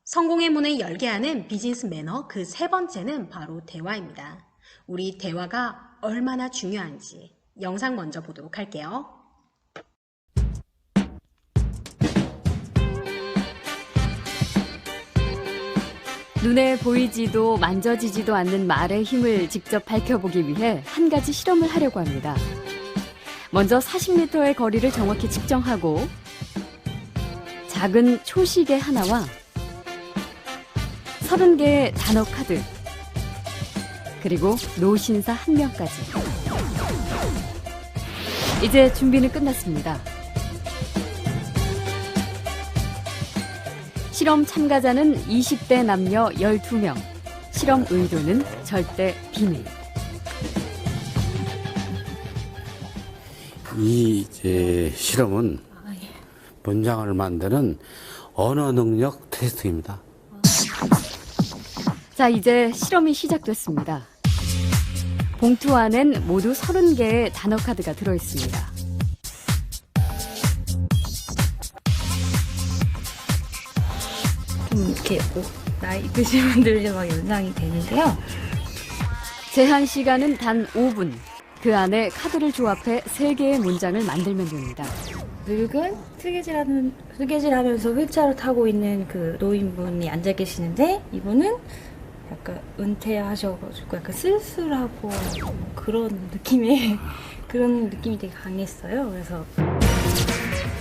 성공의 문을 열게 하는 비즈니스 매너 그 세 번째는 바로 대화입니다. 우리 대화가 얼마나 중요한지 영상 먼저 보도록 할게요. 눈에 보이지도 만져지지도 않는 말의 힘을 직접 밝혀보기 위해 한 가지 실험을 하려고 합니다. 먼저 40m의 거리를 정확히 측정하고 작은 초시계 하나와 30개의 단어 카드, 그리고 노신사 1명까지. 이제 준비는 끝났습니다. 실험 참가자는 20대 남녀 12명. 실험 의도는 절대 비밀. 이 실험은 문장을 만드는 언어 능력 테스트입니다. 자, 이제 실험이 시작됐습니다. 봉투 안엔 모두 30개의 단어 카드가 들어있습니다. 이렇게 나이 드신 분들이 막 연상이 되는데요. 제한 시간은 단 5분. 그 안에 카드를 조합해 3개의 문장을 만들면 됩니다. 늙은 뜨개질하면서 휠체어를 타고 있는 그 노인분이 앉아 계시는데 이분은 약간 은퇴하셔가지고 약간 쓸쓸하고 그런 느낌이 되게 강했어요. 그래서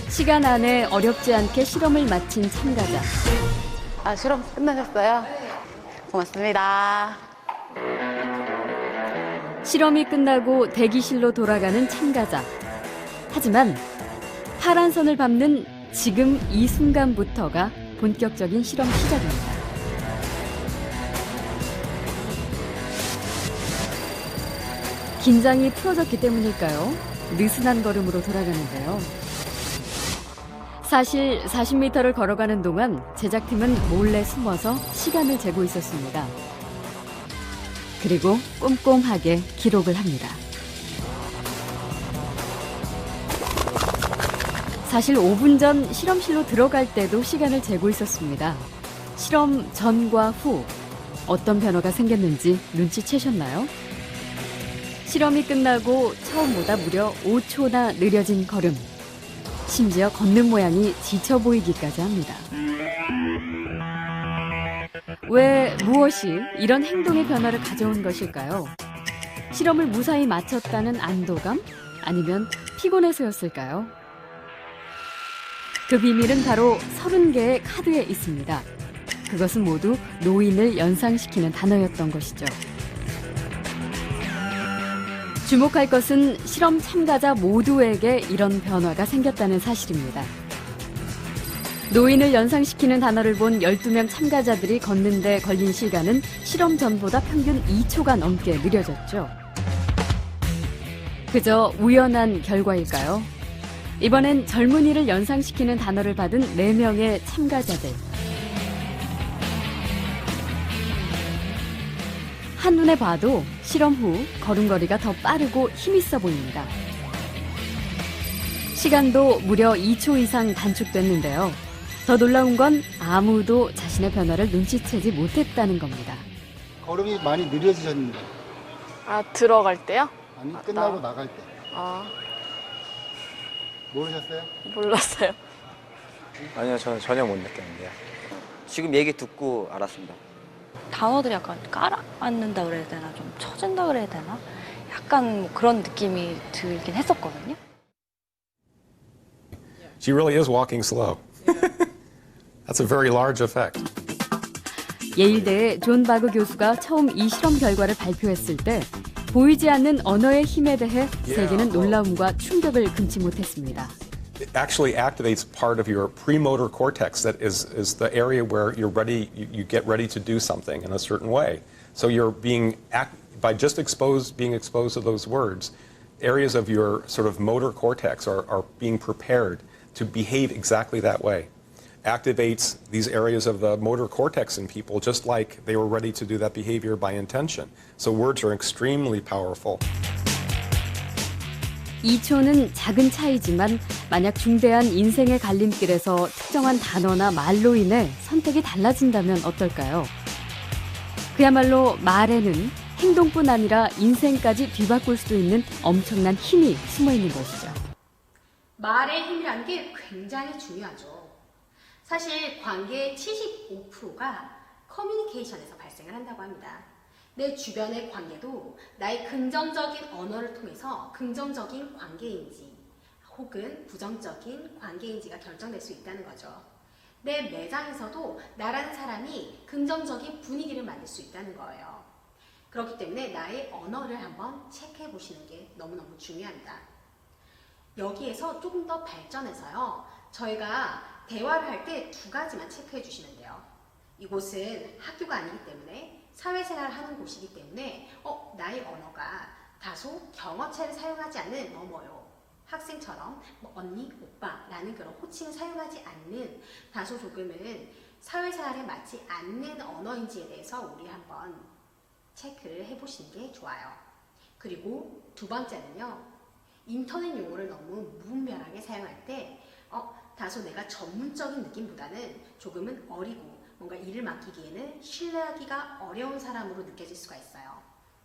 시간 안에 어렵지 않게 실험을 마친 참가자. 실험 끝나셨어요? 고맙습니다. 실험이 끝나고 대기실로 돌아가는 참가자. 하지만 파란 선을 밟는 지금 이 순간부터가 본격적인 실험 시작입니다. 긴장이 풀어졌기 때문일까요? 느슨한 걸음으로 돌아가는데요. 사실 40m를 걸어가는 동안 제작팀은 몰래 숨어서 시간을 재고 있었습니다. 그리고 꼼꼼하게 기록을 합니다. 사실 5분 전 실험실로 들어갈 때도 시간을 재고 있었습니다. 실험 전과 후 어떤 변화가 생겼는지 눈치채셨나요? 실험이 끝나고 처음보다 무려 5초나 느려진 걸음. 심지어 걷는 모양이 지쳐 보이기까지 합니다. 왜, 무엇이 이런 행동의 변화를 가져온 것일까요? 실험을 무사히 마쳤다는 안도감? 아니면 피곤해서였을까요? 그 비밀은 바로 30개의 카드에 있습니다. 그것은 모두 노인을 연상시키는 단어였던 것이죠. 주목할 것은 실험 참가자 모두에게 이런 변화가 생겼다는 사실입니다. 노인을 연상시키는 단어를 본 12명 참가자들이 걷는 데 걸린 시간은 실험 전보다 평균 2초가 넘게 느려졌죠. 그저 우연한 결과일까요? 이번엔 젊은이를 연상시키는 단어를 받은 4명의 참가자들. 한눈에 봐도 실험 후 걸음걸이가 더 빠르고 힘있어 보입니다. 시간도 무려 2초 이상 단축됐는데요. 더 놀라운 건 아무도 자신의 변화를 눈치채지 못했다는 겁니다. 걸음이 많이 느려지셨는데. 들어갈 때요? 아니, 끝나고 나갈 때. 모르셨어요? 몰랐어요. 아니요, 저는 전혀 못 느꼈는데요. 지금 얘기 듣고 알았습니다. 단어들이 약간 깔아앉는다 그래야 되나 좀 처진다 그래야 되나 약간 뭐 그런 느낌이 들긴 했었거든요. She really is walking slow. That's a very large effect. 예일대의 존 바그 교수가 처음 이 실험 결과를 발표했을 때 보이지 않는 언어의 힘에 대해 세계는 놀라움과 충격을 금치 못했습니다. It actually activates part of your premotor cortex that is the area where you're ready, you get ready to do something in a certain way. So you're by just being exposed to those words, areas of your sort of motor cortex are being prepared to behave exactly that way. Activates these areas of the motor cortex in people just like they were ready to do that behavior by intention. So words are extremely powerful. 2초는 작은 차이지만 만약 중대한 인생의 갈림길에서 특정한 단어나 말로 인해 선택이 달라진다면 어떨까요? 그야말로 말에는 행동뿐 아니라 인생까지 뒤바꿀 수도 있는 엄청난 힘이 숨어 있는 것이죠. 말의 힘이라는 게 굉장히 중요하죠. 사실 관계의 75%가 커뮤니케이션에서 발생을 한다고 합니다. 내 주변의 관계도 나의 긍정적인 언어를 통해서 긍정적인 관계인지 혹은 부정적인 관계인지가 결정될 수 있다는 거죠. 내 매장에서도 나라는 사람이 긍정적인 분위기를 만들 수 있다는 거예요. 그렇기 때문에 나의 언어를 한번 체크해 보시는 게 너무너무 중요합니다. 여기에서 조금 더 발전해서요. 저희가 대화를 할 때 두 가지만 체크해 주시면 돼요. 이곳은 학교가 아니기 때문에 사회생활을 하는 곳이기 때문에 나의 언어가 다소 경어체를 사용하지 않는 뭐뭐요. 학생처럼 뭐 언니, 오빠라는 그런 호칭을 사용하지 않는 다소 조금은 사회생활에 맞지 않는 언어인지에 대해서 우리 한번 체크를 해보시는 게 좋아요. 그리고 두 번째는요. 인터넷 용어를 너무 무분별하게 사용할 때 다소 내가 전문적인 느낌보다는 조금은 어리고 뭔가 일을 맡기기에는 신뢰하기가 어려운 사람으로 느껴질 수가 있어요.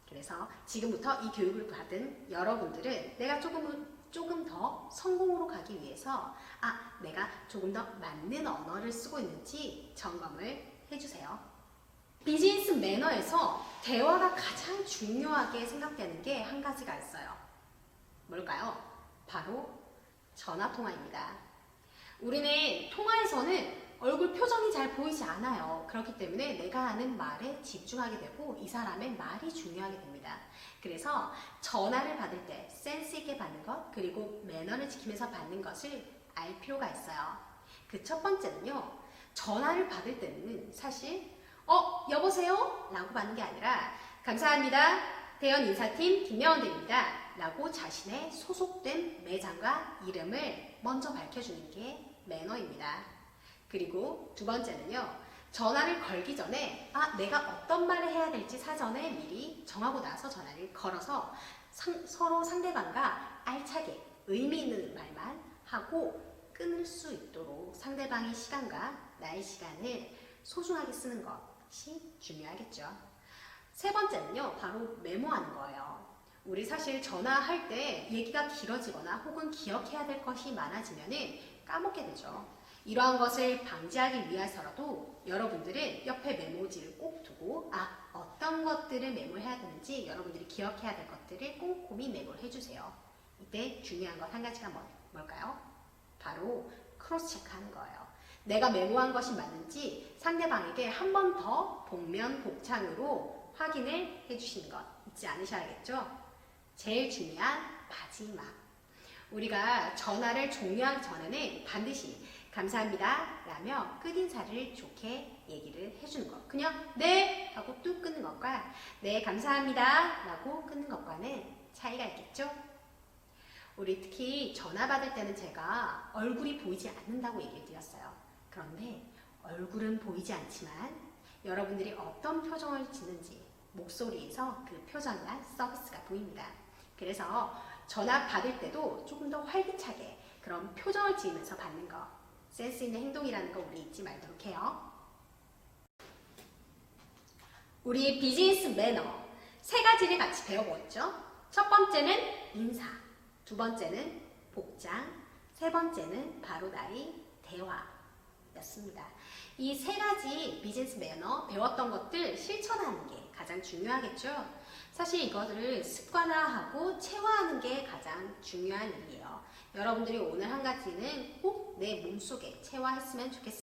그래서 지금부터 이 교육을 받은 여러분들은 내가 조금 더 성공으로 가기 위해서 내가 조금 더 맞는 언어를 쓰고 있는지 점검을 해주세요. 비즈니스 매너에서 대화가 가장 중요하게 생각되는 게 한 가지가 있어요. 뭘까요? 바로 전화통화입니다. 우리는 통화에서는 얼굴 표정이 잘 보이지 않아요. 그렇기 때문에 내가 하는 말에 집중하게 되고 이 사람의 말이 중요하게 됩니다. 그래서 전화를 받을 때 센스 있게 받는 것 그리고 매너를 지키면서 받는 것을 알 필요가 있어요. 그 첫 번째는요. 전화를 받을 때는 사실 여보세요? 라고 받는 게 아니라 감사합니다. 대연 인사팀 김명원입니다. 라고 자신의 소속된 매장과 이름을 먼저 밝혀주는 게 매너입니다. 그리고 두 번째는요. 전화를 걸기 전에 내가 어떤 말을 해야 될지 사전에 미리 정하고 나서 전화를 걸어서 서로 상대방과 알차게 의미 있는 말만 하고 끊을 수 있도록 상대방의 시간과 나의 시간을 소중하게 쓰는 것이 중요하겠죠. 세 번째는요. 바로 메모하는 거예요. 우리 사실 전화할 때 얘기가 길어지거나 혹은 기억해야 될 것이 많아지면 까먹게 되죠. 이러한 것을 방지하기 위해서라도 여러분들은 옆에 메모지를 꼭 두고 어떤 것들을 메모해야 되는지 여러분들이 기억해야 될 것들을 꼼꼼히 메모를 해주세요. 이때 중요한 것 한 가지가 뭘까요? 바로 크로스 체크하는 거예요. 내가 메모한 것이 맞는지 상대방에게 한 번 더 복면 복창으로 확인을 해주시는 것 잊지 않으셔야겠죠? 제일 중요한 마지막. 우리가 전화를 종료하기 전에는 반드시 감사합니다 라며 끝인사를 좋게 얘기를 해주는 것. 그냥 네 하고 뚝 끊는 것과 네 감사합니다 라고 끊는 것과는 차이가 있겠죠? 우리 특히 전화 받을 때는 제가 얼굴이 보이지 않는다고 얘기를 드렸어요. 그런데 얼굴은 보이지 않지만 여러분들이 어떤 표정을 짓는지 목소리에서 그 표정이나 서비스가 보입니다. 그래서 전화 받을 때도 조금 더 활기차게 그런 표정을 지으면서 받는 거 센스 있는 행동이라는 거 우리 잊지 말도록 해요. 우리 비즈니스 매너 세 가지를 같이 배워보았죠. 첫 번째는 인사, 두 번째는 복장, 세 번째는 바로 나의 대화였습니다. 이 세 가지 비즈니스 매너 배웠던 것들 실천하는 게 가장 중요하겠죠. 사실 이것을 습관화하고 체화하는 게 가장 중요한 일이에요. 여러분들이 오늘 한 가지는 꼭 내 몸속에 체화했으면 좋겠습니다.